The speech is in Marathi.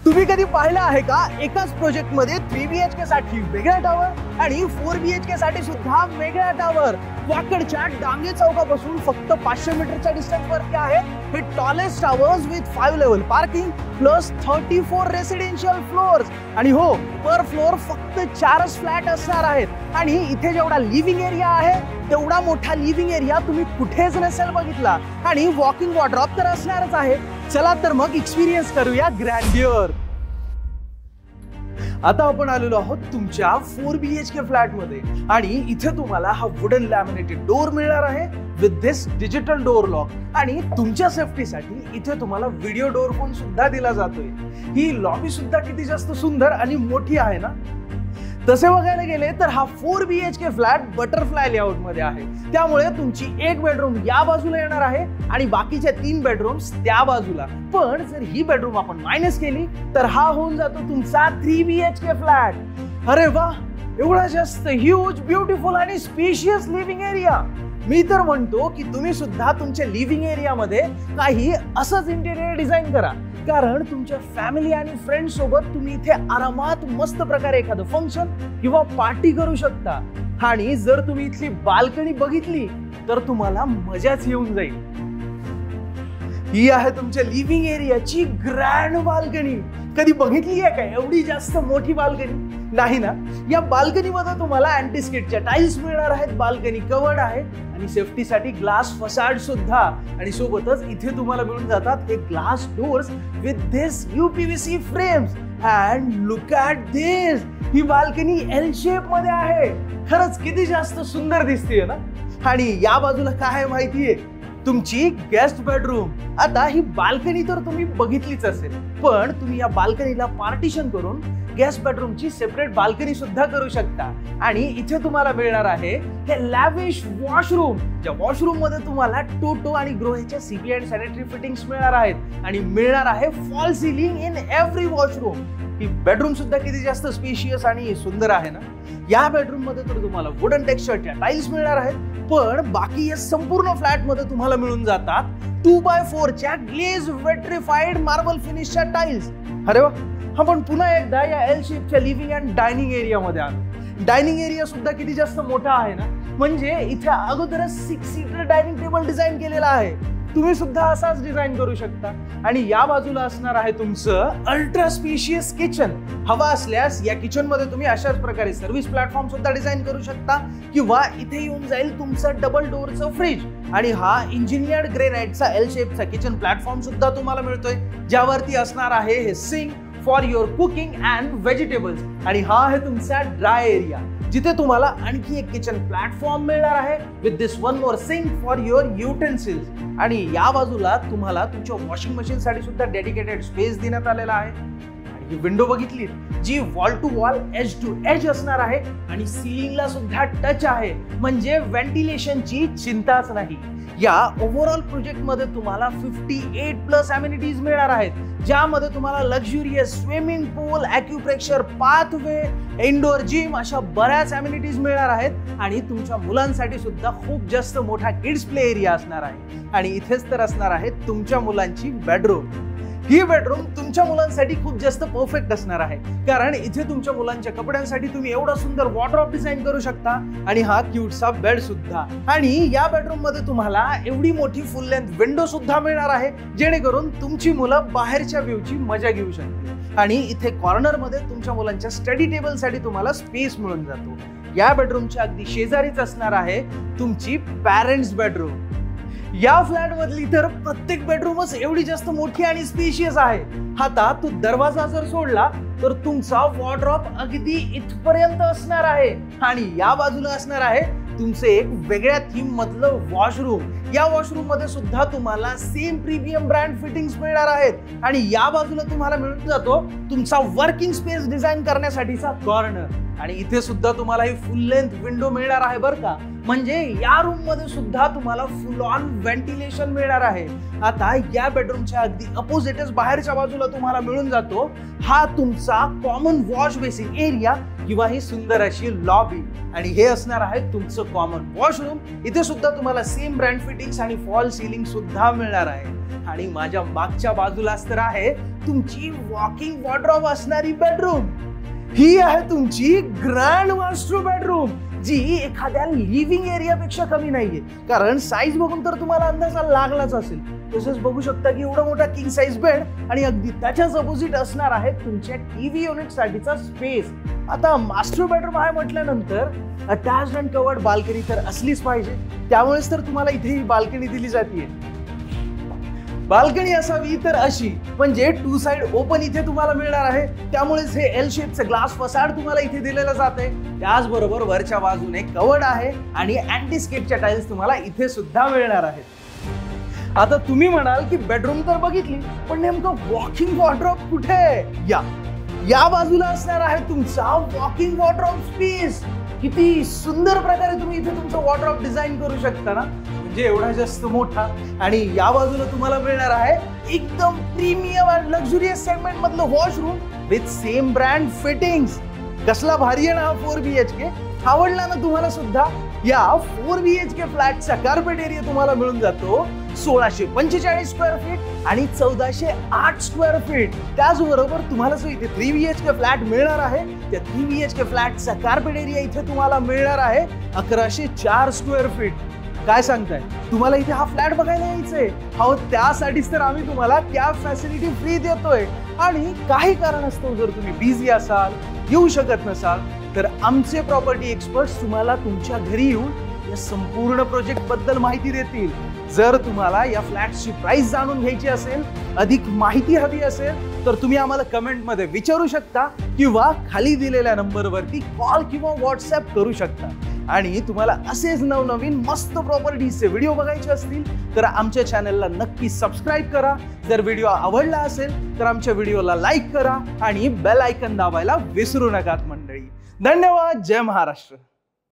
तुम्ही कधी पाहिलं आहे का एकाच प्रोजेक्ट मध्ये 3BHK साठी वेगळा टावर आणि 4BHK साठी सुद्धा वेगळा टावर? वाकडच्या डांगे चौकापासून फक्त 500 मीटरच्या डिस्टन्स वरती आहे हे tallest towers with 5 level parking plus 34 residential flowers. आणि हो, पर फ्लोअर फक्त 4च फ्लॅट असणार आहेत आणि इथे जेवढा लिव्हिंग एरिया आहे तेवढा मोठा लिव्हिंग एरिया तुम्ही कुठेच नसेल बघितला. आणि वॉकिंग वॉर्डरोब तर असणारच आहे. चला तर मग एक्सपिरियन्स करूया ग्रँडियर. आता आपण आलेलो आहोत तुमच्या 4BHK फ्लॅट मध्ये आणि इथे तुम्हाला हा वुडन लॅमिनेटेड डोर मिळणार आहे with this digital door lock. आणि तुमच्या सेफ्टीसाठी इथे तुम्हाला व्हिडिओ डोर फोन सुद्धा दिला जातोय. ही लॉबी सुद्धा किती जास्त सुंदर आणि मोठी आहे ना. तसे बघायला गेले तर हा 4BHK फ्लॅट बटरफ्लाय लेआउट मध्ये आहे. त्यामुळे तुमची एक बेडरूम या बाजूला येणार आहे आणि बाकीच्या 3 बेडरूम्स त्या बाजूला. पण जर ही बेडरूम आपण मायनस केली तर हा होऊन जातो तुमचा 3BHK फ्लॅट. अरे वा, एवढा जास्त ह्यूज, ब्युटिफुल आणि स्पेशियस लिव्हिंग एरिया. मी तर म्हणतो की तुम्ही सुद्धा तुमच्या लिव्हिंग एरियामध्ये काही असंच इंटेरियर डिझाईन करा. कारण तुमच्या फॅमिली आणि फ्रेंड सोबत तुम्ही इथे आरामात मस्त प्रकारे एखादं फंक्शन किंवा पार्टी करू शकता. आणि जर तुम्ही इथली बाल्कनी बघितली तर तुम्हाला मजाच येऊन जाईल. ही आहे तुमच्या लिव्हिंग एरियाची ग्रँड बाल्कनी. कधी बघितली आहे का एवढी जास्त मोठी बाल्कनी? नाही ना. या बाल्कनी मध्ये तुम्हाला अँटीस्किडच्या टाइल्स मिळणार आहेत. बाल्कनी कवर्ड आहे आणि सेफ्टीसाठी ग्लास फसाड सुद्धा. आणि सोबतच इथे तुम्हाला मिळून जातात हे glass doors with this UPVC frames. And look at this, he balcony L shape मध्ये आहे. खरंच किती जास्त सुंदर दिसते ना. आणि या बाजूला काय आहे माहितीये? तुमची गेस्ट बेडरूम. आता ही बाल्कनी तर तुम्ही बघितलीच असेल, पण तुम्ही या बाल्कनीला पार्टिशन करून गेस्ट बेडरूमची सेपरेट बाल्कनी सुद्धा करू शकता. आणि इथे तुम्हाला मिळणार आहे हे लॅविश वॉशरूम. ज्या वॉशरूम मध्ये तुम्हाला टोटो आणि ग्रोहेच्या CP अँड सॅनिटरी फिटिंग्स मिळणार आहेत आणि मिळणार आहे fall ceiling in every washroom. He bedroom सुद्धा किती जास्त स्पेशियस आणि सुंदर आहे ना. या बेडरूम मध्ये तर तुम्हाला वुडन टेक्स्चरच्या टाइल्स मिळणार आहेत, पण बाकी या संपूर्ण फ्लॅट मध्ये तुम्हाला मिळून जातात 2x4 च्या ग्लेज वेट्रिफाईड मार्बल फिनिशच्या टाइल्स. अरे वा, आपण पुन्हा एकदा या L शेपच्या लिव्हिंग अँड डायनिंग एरिया मध्ये आलो. डायनिंग एरिया सुद्धा किती जास्त मोठा आहे ना. म्हणजे इथे अगोदरच 6 सीटर डायनिंग टेबल डिझाईन केलेला आहे. तुम्ही सुद्धा असाच डिझाईन करू शकता. आणि या बाजूला असणार आहे तुमचं अल्ट्रा स्पेशियस किचन. हवा असल्यास या किचन मध्ये तुम्ही अशाच प्रकारे सर्व्हिस प्लॅटफॉर्म सुद्धा डिझाईन करू शकता. किंवा इथे येऊन जाईल तुमचं डबल डोअरचं फ्रीज. आणि हा इंजिनियर्ड ग्रेनाइटचा L शेपचा किचन प्लॅटफॉर्म सुद्धा तुम्हाला मिळतोय, ज्यावरती असणार आहे हे sink for your cooking and vegetables. आणि हा आहे तुमचा ड्राय एरिया, जिथे तुम्हाला आणखी एक किचन प्लॅटफॉर्म मिळणार आहे with this one more sink for your utensils. आणि या बाजूला तुम्हाला तुमच्या वॉशिंग मशीन साठी सुद्धा डेडिकेटेड स्पेस देण्यात आलेला आहे. आणि ही विंडो बघितली जी wall to wall, edge to edge असणार आहे आणि सीलिंगला सुद्धा टच आहे, म्हणजे व्हेंटिलेशनची चिंताच नाही. या ओव्हरऑल प्रोजेक्ट मध्ये तुम्हाला 58+ अमेनिटीज मिळणार आहेत, ज्यामध्ये तुम्हाला लक्झुरियस स्विमिंग पूल, ॲक्युप्रेशर पाथवे, इनडोअर जिम अशा बऱ्याच अमेनिटीज मिळणार आहेत. आणि तुमच्या मुलांसाठी सुद्धा खूप जास्त मोठा किड्स प्ले एरिया असणार आहे. आणि इथेच तर असणार आहे तुमच्या मुलांची बेडरूम. ही बेडरूम तुमच्या मुलांसाठी खूप जास्त परफेक्ट असणार आहे, कारण इथे तुमच्या मुलांच्या कपड्यांसाठी तुम्ही एवढा सुंदर वॉर्डरोब डिझाईन करू शकता. आणि हा क्यूटसा बेड सुद्धा. आणि या बेडरूम मध्ये तुम्हाला एवढी मोठी फुल लेंथ विंडो सुद्धा मिळणार आहे, जेणेकरून तुमची मुलं बाहेरच्या व्ह्यूची मजा घेऊ शकतील. आणि इथे कॉर्नर मध्ये तुमच्या मुलांच्या स्टडी टेबल साठी तुम्हाला स्पेस मिळून जातो. या बेडरूमच्या अगदी शेजारीच असणार आहे तुमची पॅरेंट्स बेडरूम. या फ्लॅट मधली तर प्रत्येक बेडरूमच एवढी जास्त मोठी आणि स्पेशियस आहे. आता तो दरवाजा जर सोडला तर तुमचा वॉर्डरोब अगदी इथपर्यंत असणार आहे. आणि या बाजूला असणार आहे तुमचे एक वेगळ्या थीम मधलं वॉशरूम. या वॉशरूम मध्ये सुद्धा तुम्हाला सेम प्रीमियम ब्रँड फिटिंग्स मिळणार आहेत. आणि या बाजूला तुम्हाला मिळून जातो तुमचा वर्किंग स्पेस डिझाईन करण्यासाठीचा कॉर्नर. आणि इथे सुद्धा तुम्हाला ही फुल लेंथ विंडो मिळणार आहे बरं का. म्हणजे या रूम मध्ये सुद्धा तुम्हाला फुल ऑन व्हेंटिलेशन मिळणार आहे. आता या बेडरूमच्या अगदी अपोजिटच बाहेरच्या बाजूला तुम्हाला मिळून जातो हा तुमचा कॉमन वॉश बेसिन एरिया किंवा ही सुंदर अशी लॉबी. आणि हे असणार आहे तुमचं कॉमन वॉशरूम. इथे सुद्धा तुम्हाला सेम ब्रँड फिटिंग्स आणि फॉल सीलिंग सुद्धा मिळणार आहे. आणि माझ्या मागच्या बाजूलाच तर आहे तुमची वॉकिंग वॉर्डरोब असणारी बेडरूम। ही आहे तुमची ग्रँड मास्टर बेडरूम, जी एखाद्या लिव्हिंग एरियापेक्षा कमी नाहीये, कारण साईज बघून तर तुम्हाला अंदाज लागलाच असेल। तसंच बघू शकता की एवढा मोठा किंग साईज बेड आणि अगदी त्याच्याच अपोजिट असणार आहे तुमच्या टीव्ही युनिट साठीचा स्पेस। आता मास्टर बेडरूम आहे म्हटल्यानंतर अटॅच्ड अँड कवर्ड बाल्कनी तर असलीच पाहिजे, त्यामुळेच तर तुम्हाला इथे ही बाल्कनी दिली जाते। बाल्कनी असावी तर अशी, म्हणजे 2 साइड ओपन इथे तुम्हाला मिळणार आहे, त्यामुळेच हे एल शेपचं ग्लास फसाड तुम्हाला इथे दिलेलं जाते। त्याचबरोबर वरच्या बाजूने कवर्ड आहे आणि अँटी स्केटच्या टाइल्स तुम्हाला इथे सुद्धा मिळणार आहेत। आता तुम्ही म्हणाल की बेडरूम तर बघितली, पण नेमकं वॉकिंग वॉर्डरोब कुठे? या बाजूला असणार आहे तुमचा वॉकिंग वॉर्डरोब स्पेस। किती सुंदर प्रकारे तुम्ही इथे तुमचं वॉर्डरोब डिझाइन करू शकता ना, म्हणजे एवढा जास्त मोठा। आणि या बाजूला तुम्हाला मिळणार आहे एकदम प्रीमियम आणि लक्झुरियस सेगमेंट मधलं washroom with same brand fittings. कसला भारी आहे ना 4 BHK? आवडला ना तुम्हाला सुद्धा? या 4 BHK फ्लॅटचा कार्पेट एरिया तुम्हाला मिळून जातो 1645 स्क्वेअर फीट आणि 1408 स्क्वेअर फीट। त्याचबरोबर तुम्हाला जो इथे 3 BHK फ्लॅट मिळणार आहे, त्या 3 BHK फ्लॅटचा कार्पेट एरिया इथे तुम्हाला मिळणार आहे 1104 स्क्वेअर फीट। काय सांगताय, तुम्हाला इथे हा फ्लॅट बघायला यायचंय? हो, त्यासाठीच तर आम्ही तुम्हाला कॅब फॅसिलिटी फ्री देतोय। आणि काही कारणास्तव जर तुम्ही बिझी असाल, येऊ शकत नसाल, तर आमचे प्रॉपर्टी एक्सपर्ट्स तुम्हाला तुमच्या घरी येऊन या संपूर्ण प्रोजेक्ट बद्दल माहिती देतील। जर तुम्हाला या फ्लॅटची प्राइस जाणून घ्यायची असेल, अधिक माहिती हवी असेल, तर तुम्ही आम्हाला कमेंटमध्ये विचारू शकता किंवा खाली दिलेल्या नंबरवरती कॉल किंवा व्हॉट्सअप करू शकता। आणि तुम्हाला असेच नवनवीन मस्त प्रॉपर्टीचे व्हिडिओ बघायचे असतील तर आमच्या चॅनलला नक्की सबस्क्राईब करा। जर व्हिडिओ आवडला असेल तर आमच्या व्हिडिओला लाईक करा आणि बेल आयकॉन दाबायला विसरू नका मंडळी। धन्यवाद। जय महाराष्ट्र।